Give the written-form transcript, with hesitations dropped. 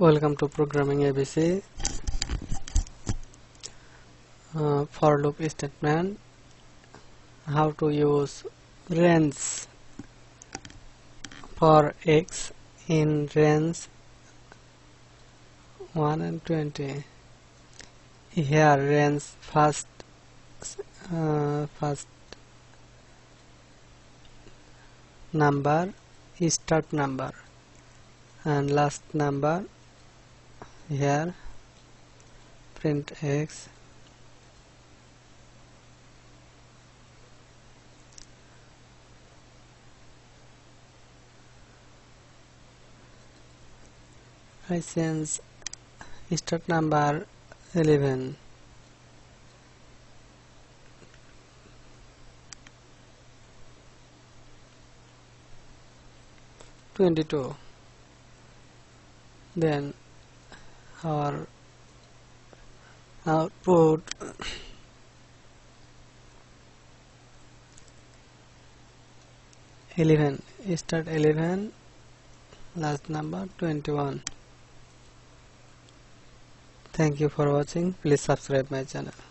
Welcome to Programming ABC. For loop statement. How to use range for x in range 1 and 20. Here range first number is start number and last number. Here print x I change start number 11 22. Then our output start 11 last number 21. Thank you for watching. Please subscribe my channel.